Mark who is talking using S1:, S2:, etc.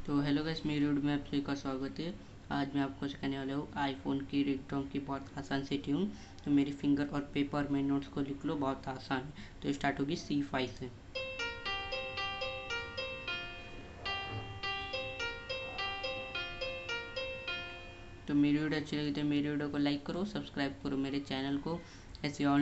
S1: तो hello guys, मेरी video में आप सभी का स्वागत है। आज मैं आपको सिखाने वाला हूँ आईफोन की रिंगटोन की बहुत आसान सेटिंग। तो मेरी फिंगर और पेपर में नोट्स को लिख लो, बहुत आसान है। तो स्टार्ट होगी C5 से। तो मेरी वीडियो अच्छी लगी तो मेरी वीडियो को लाइक करो, सब्सक्राइब करो मेरे चैनल को। ऐसे ऑल